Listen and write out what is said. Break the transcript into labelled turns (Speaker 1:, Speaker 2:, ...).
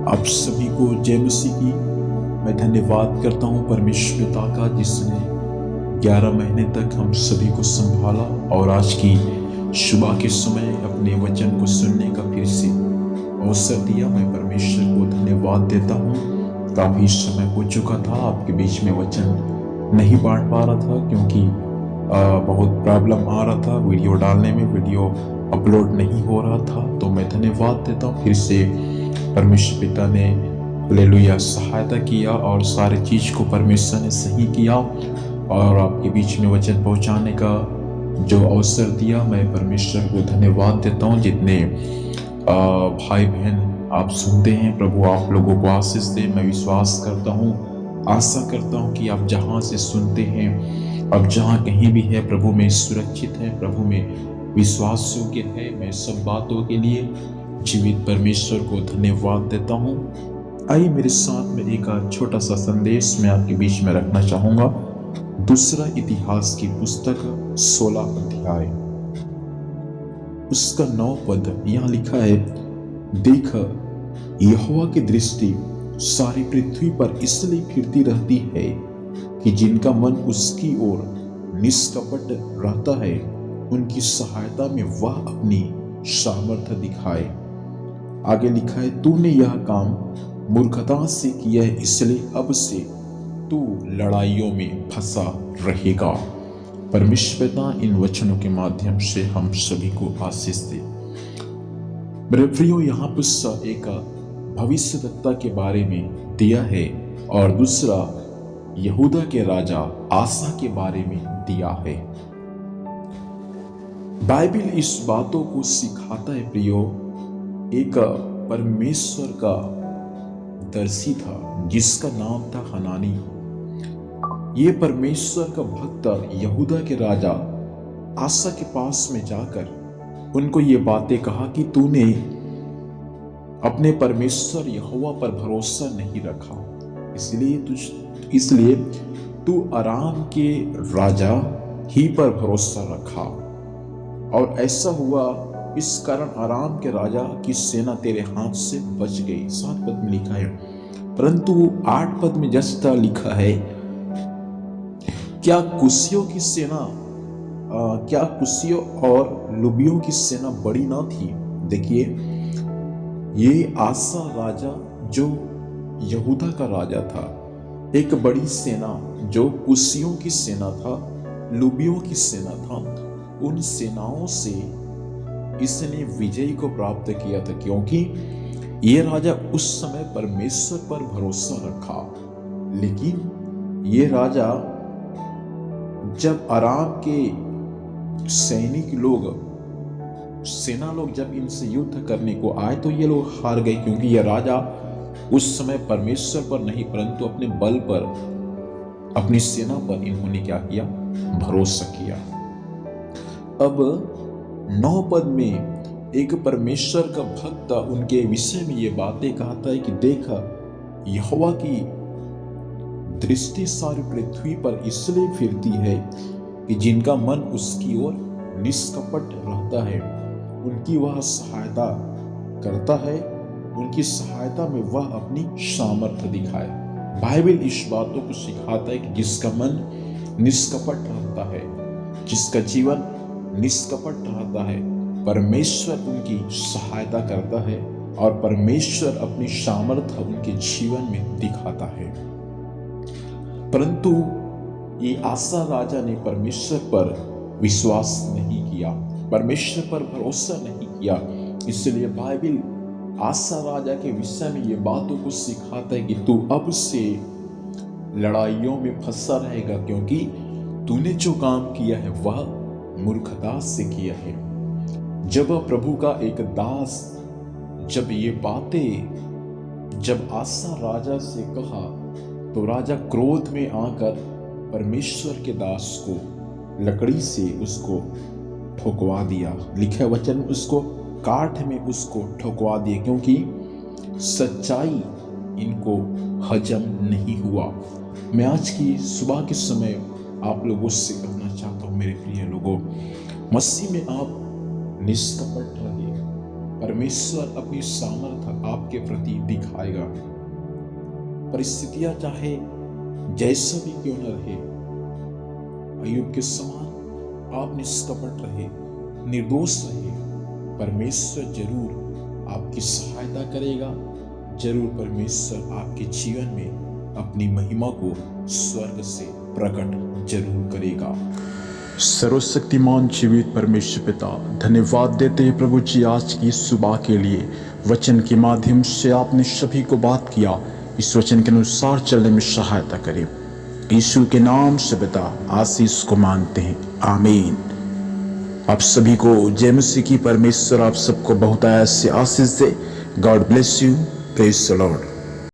Speaker 1: आप सभी को जय मसीह की। मैं धन्यवाद करता हूँ परमेश्वर पिता का, जिसने 11 महीने तक हम सभी को संभाला और आज की सुबह के समय अपने वचन को सुनने का फिर से अवसर दिया। मैं परमेश्वर को धन्यवाद देता हूँ। काफ़ी समय हो चुका था, आपके बीच में वचन नहीं बांट पा रहा था क्योंकि बहुत प्रॉब्लम आ रहा था वीडियो डालने में, वीडियो अपलोड नहीं हो रहा था। तो मैं धन्यवाद देता हूँ फिर से परमेश्वर पिता ने हालेलुया सहायता किया और सारे चीज़ को परमेश्वर ने सही किया और आपके बीच में वचन पहुंचाने का जो अवसर दिया। मैं परमेश्वर को धन्यवाद देता हूं। जितने भाई बहन आप सुनते हैं, प्रभु आप लोगों को आशीष दे। मैं विश्वास करता हूं, आशा करता हूं कि आप जहां से सुनते हैं, अब जहां कहीं भी है, प्रभु में सुरक्षित है, प्रभु में विश्वास योग्य है। मैं सब बातों के लिए जीवित परमेश्वर को धन्यवाद देता हूँ। आइए मेरे साथ में एक छोटा सा संदेश मैं आपके बीच में रखना चाहूँगा। दूसरा इतिहास की पुस्तक 16 अध्याय उसका 9 पद यहाँ लिखा है, देख यहोवा की दृष्टि सारी पृथ्वी पर इसलिए फिरती रहती है कि जिनका मन उसकी ओर निष्कपट रहता है, उनकी सहायता में वह अपनी सामर्थ्य दिखाए। आगे लिखा है, तूने यह काम मूर्खता से किया है, इसलिए अब से तू लड़ाइयों में फंसा रहेगा। परमेश्वर पिता इन वचनों के माध्यम से हम सभी को आशीष दे। मेरे प्रियो, यहाँ पर एक भविष्यवक्ता के बारे में दिया है और दूसरा यहूदा के राजा आसा के बारे में दिया है। बाइबल इस बातों को सिखाता है प्रियो। एक परमेश्वर का दर्शी था जिसका नाम था हनानी। ये परमेश्वर का भक्त यहूदा के राजा आसा के पास में जाकर उनको ये बातें कहा कि तूने अपने परमेश्वर यहोवा पर भरोसा नहीं रखा, इसलिए तू अराम के राजा ही पर भरोसा रखा और ऐसा हुआ। इस कारण अराम के राजा की सेना तेरे हाथ से बच गई। 7 पद में लिखा है, परंतु 8 पद में जस्ता लिखा है, क्या कुशियों की सेना क्या कुशियों और लुबियों की सेना बड़ी ना थी? देखिए, ये आसा राजा जो यहूदा का राजा था, एक बड़ी सेना जो कुशियों की सेना था, लुबियों की सेना था, उन सेनाओं से इसने विजय को प्राप्त किया था क्योंकि ये राजा उस समय परमेश्वर पर भरोसा रखा। लेकिन ये राजा जब अराम के सैनिक लोग, सेना लोग जब इनसे युद्ध करने को आए तो ये लोग हार गए क्योंकि ये राजा उस समय परमेश्वर पर नहीं परंतु अपने बल पर, अपनी सेना पर इन्होंने क्या किया? भरोसा किया। अब 9 पद में एक परमेश्वर का भक्त उनके विषय में ये बातें कहता है कि देखा यहोवा की दृष्टि सारी पृथ्वी पर इसलिए फिरती है कि जिनका मन उसकी ओर निष्कपट रहता है, उनकी वह सहायता करता है, उनकी सहायता में वह अपनी सामर्थ्य दिखाए। बाइबल इस बातों को सिखाता है कि जिसका मन निष्कपट रहता है, जिसका जीवन निष्कपट रहता है, परमेश्वर उनकी सहायता करता है और परमेश्वर अपनी सामर्थ्य उनके जीवन में दिखाता है। परंतु ये आसा राजा ने परमेश्वर पर विश्वास नहीं किया, परमेश्वर पर भरोसा नहीं किया। इसलिए बाइबल आसा राजा के विषय में ये बातों को सिखाता है कि तू अब से लड़ाइयों में फंसा रहेगा क्योंकि तूने जो काम किया है वह मूर्खता से किया है। जब प्रभु का एक दास जब ये बातें जब आसा राजा से कहा तो राजा क्रोध में आकर परमेश्वर के दास को लकड़ी से उसको ठोकवा दिया। लिखा वचन, उसको काठ में उसको ठोकवा दिया क्योंकि सच्चाई इनको हजम नहीं हुआ। मैं आज की सुबह के समय आप लोगों से कहना चाहता हूँ, मेरे प्रिय लोगों, मसीह में आप निष्कपट रहिए, परमेश्वर अपनी सामर्थ आपके प्रति दिखाएगा। परिस्थितियां चाहे जैसा भी क्यों न रहे, अय्यूब के समान आप निष्कपट रहे, निर्दोष रहे, परमेश्वर जरूर आपकी सहायता करेगा। जरूर परमेश्वर आपके जीवन में अपनी महिमा को स्वर्ग से प्रकट जरूर करेगा।
Speaker 2: सर्वशक्तिमान जीवित परमेश्वर पिता, धन्यवाद देते हैं प्रभु जी आज की सुबह के लिए। वचन के माध्यम से आपने सभी को बात किया, इस वचन के अनुसार चलने में सहायता करें। यीशु के नाम से पिता आशीष को मांगते हैं, आमीन। आप सभी को जय मसीह की। परमेश्वर आप सबको बहुत ऐसे आशीष दे। God bless you. Praise the Lord.